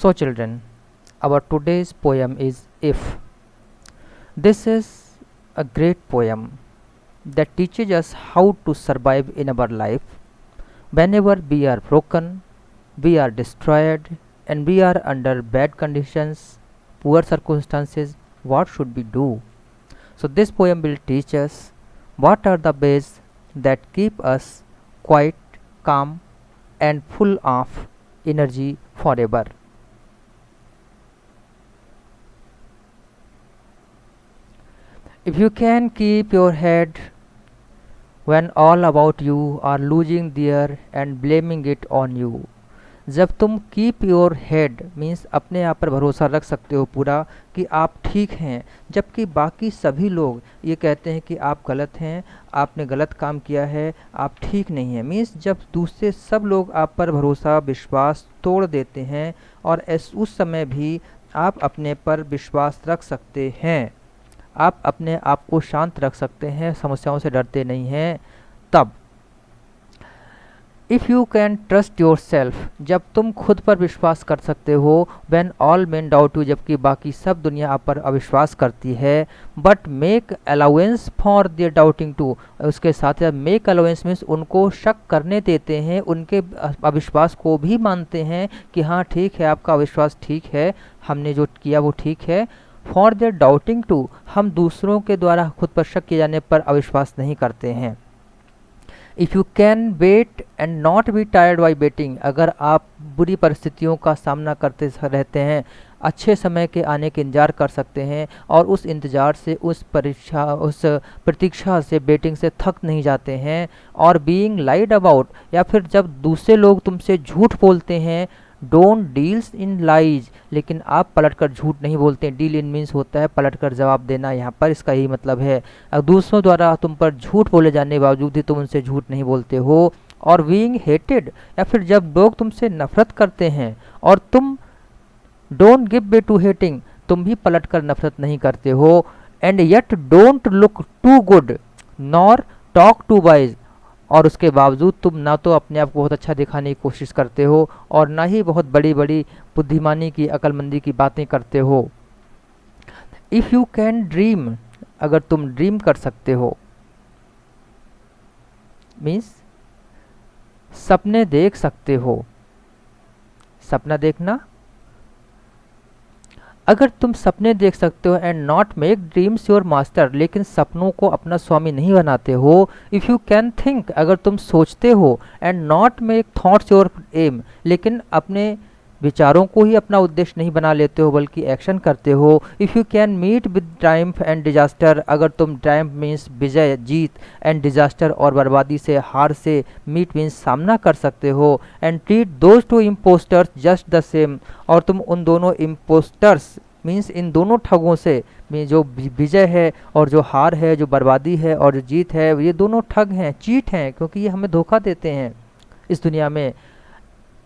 So children, our today's poem is If. This is a great poem that teaches us how to survive in our life. Whenever we are broken, we are destroyed, and we are under bad conditions, poor circumstances, what should we do? So this poem will teach us what are the ways that keep us quiet, calm, and full of energy forever. If you can keep your head when all about you are losing their and blaming it on you. जब तुम keep your head means अपने आप पर भरोसा रख सकते हो पूरा कि आप ठीक हैं, जबकि बाकी सभी लोग ये कहते हैं कि आप गलत हैं, आपने गलत काम किया है, आप ठीक नहीं हैं। मीन्स जब दूसरे सब लोग आप पर भरोसा विश्वास तोड़ देते हैं और उस समय भी आप अपने पर विश्वास रख सकते हैं, आप अपने आप को शांत रख सकते हैं, समस्याओं से डरते नहीं हैं। तब if you can trust yourself, जब तुम खुद पर विश्वास कर सकते हो। When all men doubt you, जबकि बाकी सब दुनिया आप पर अविश्वास करती है। But make allowance for their doubting too, उसके साथ ही मेक अलाउंस मीन्स उनको शक करने देते हैं, उनके अविश्वास को भी मानते हैं कि हाँ ठीक है, आपका अविश्वास ठीक है, हमने जो किया वो ठीक है। फॉर देयर डाउटिंग टू, हम दूसरों के द्वारा खुद पर शक किए जाने पर अविश्वास नहीं करते हैं। If you can wait and not be tired by waiting, अगर आप बुरी परिस्थितियों का सामना करते रहते हैं, अच्छे समय के आने के इंतजार कर सकते हैं और उस इंतज़ार से उस प्रतीक्षा से वेटिंग से थक नहीं जाते हैं। और बीइंग लाइड अबाउट, या फिर जब दूसरे लोग तुमसे झूठ बोलते हैं, डोंट डील्स इन लाइज, लेकिन आप पलटकर झूठ नहीं बोलते। डील इन मीन्स होता है पलटकर जवाब देना, यहाँ पर इसका यही मतलब है। अगर दूसरों द्वारा तुम पर झूठ बोले जाने के बावजूद भी तुम उनसे झूठ नहीं बोलते हो। और बीइंग हेटेड, या फिर जब लोग तुमसे नफरत करते हैं और तुम don't give way to hating, तुम भी पलटकर नफरत नहीं करते हो। And yet don't look too good nor talk too wise, और उसके बावजूद तुम ना तो अपने आप को बहुत अच्छा दिखाने की कोशिश करते हो और ना ही बहुत बड़ी बड़ी बुद्धिमानी की अक्लमंदी की बातें करते हो। इफ़ यू कैन ड्रीम, अगर तुम ड्रीम कर सकते हो, मीन्स सपने देख सकते हो। सपना देखना, अगर तुम सपने देख सकते हो and not make dreams your master, लेकिन सपनों को अपना स्वामी नहीं बनाते हो। इफ़ यू कैन थिंक, अगर तुम सोचते हो and not make thoughts your aim, लेकिन अपने विचारों को ही अपना उद्देश्य नहीं बना लेते हो बल्कि एक्शन करते हो। If you can meet with triumph and disaster, अगर तुम ट्रायम्फ मीन्स विजय जीत एंड डिजास्टर और बर्बादी से हार से मीट मीन्स सामना कर सकते हो। And treat those two impostors just the same, और तुम उन दोनों इम्पोस्टर्स मीन्स इन दोनों ठगों से, जो विजय है और जो हार है, जो बर्बादी है और जो जीत है, ये दोनों ठग हैं, चीट हैं, क्योंकि ये हमें धोखा देते हैं इस दुनिया में।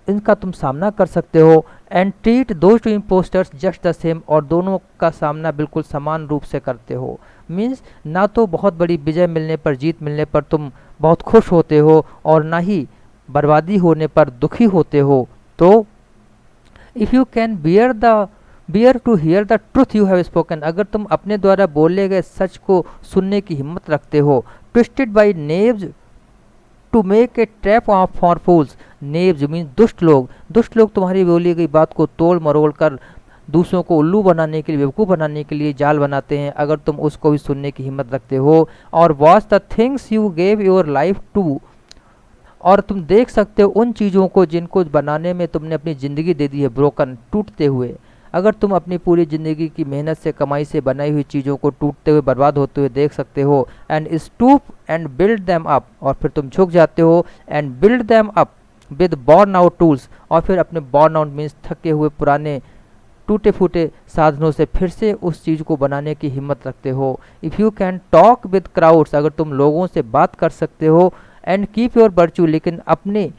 इनका तुम सामना कर सकते हो। And treat those two impostors just the same, और दोनों का सामना बिल्कुल समान रूप से करते हो। मीन्स ना तो बहुत बड़ी विजय मिलने पर, जीत मिलने पर तुम बहुत खुश होते हो और ना ही बर्बादी होने पर दुखी होते हो। तो if you can bear to hear the truth you have spoken, अगर तुम अपने द्वारा बोले गए सच को सुनने की हिम्मत रखते हो। Twisted by knaves to make a trap of for fools, knaves means दुष्ट लोग तुम्हारी बोली गई बात को तोड़ मरोड़ कर दूसरों को उल्लू बनाने के लिए, बेवकूफ़ बनाने के लिए जाल बनाते हैं, अगर तुम उसको भी सुनने की हिम्मत रखते हो। और watch the things you gave your life to, और तुम देख सकते हो उन चीज़ों को जिनको बनाने में तुमने अपनी ज़िंदगी दे दी है, ब्रोकन टूटते हुए। अगर तुम अपनी पूरी ज़िंदगी की मेहनत से कमाई से बनाई हुई चीज़ों को टूटते हुए बर्बाद होते हुए देख सकते हो। And stoop and build them up, और फिर तुम झुक जाते हो। And build them up with born out tools, और फिर अपने बॉर्न आउट मीन्स थके हुए पुराने टूटे फूटे साधनों से फिर से उस चीज़ को बनाने की हिम्मत रखते हो। If you can talk with crowds, अगर तुम लोगों से बात कर सकते हो। एंड कीप योर वर्च्यू, लेकिन अपने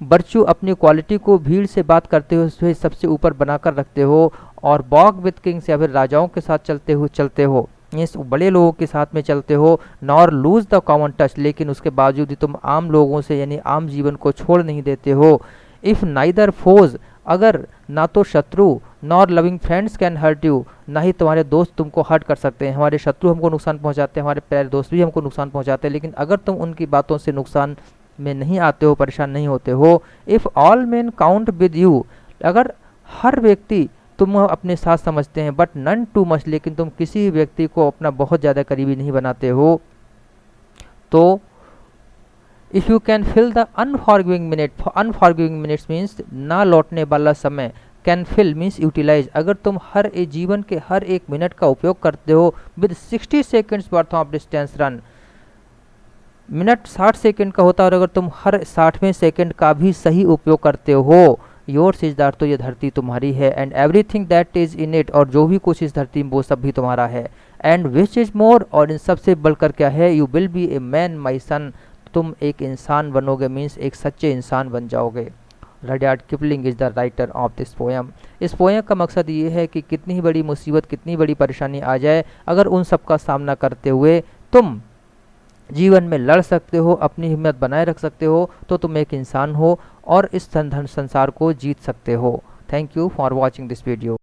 वर्च्यू अपनी क्वालिटी को भीड़ से बात करते हुए सबसे ऊपर बनाकर रखते हो। और वॉक विद किंग्स, या फिर राजाओं के साथ चलते हो मीन्स बड़े लोगों के साथ में चलते हो। Nor lose the common touch, लेकिन उसके बावजूद भी तुम आम लोगों से यानी आम जीवन को छोड़ नहीं देते हो। इफ़ नाइदर फोज, अगर ना तो शत्रु nor loving friends can hurt you, ना ही तुम्हारे दोस्त तुमको हर्ट कर सकते हैं। हमारे शत्रु हमको नुकसान पहुंचाते हैं, हमारे प्यारे दोस्त भी हमको नुकसान पहुंचाते हैं, लेकिन अगर तुम उनकी बातों से नुकसान में नहीं आते हो, परेशान नहीं होते हो। If all main count with you, अगर हर व्यक्ति तुम अपने साथ समझते हैं, बट नन टू मच, लेकिन तुम किसी व्यक्ति को अपना बहुत ज़्यादा करीबी नहीं बनाते हो, तो if you can fill the unforgiving minutes means ना लौटने वाला समय, कैन फिल मीन्स यूटिलाइज, अगर तुम हर एक जीवन के हर एक मिनट का उपयोग करते हो with 60 seconds worth of distance run, minute 60 second का होता है और अगर तुम हर 60वें सेकंड का भी सही उपयोग करते हो, योर्स इज द अर्थ, तो ये धरती तुम्हारी है, and everything that is in it, और जो भी कुछ इस धरती में वो सब भी तुम्हारा है, एंड विच इज मोर, और इन सबसे बढ़कर क्या है, you will be a man my son, तुम एक इंसान बनोगे, मीन्स एक सच्चे इंसान बन जाओगे। Rudyard Kipling is the writer of this poem. इस पोएम का मकसद ये है कि कितनी ही बड़ी मुसीबत, कितनी बड़ी परेशानी आ जाए, अगर उन सब का सामना करते हुए तुम जीवन में लड़ सकते हो, अपनी हिम्मत बनाए रख सकते हो, तो तुम एक इंसान हो और इस संसार को जीत सकते हो। Thank you for watching this video.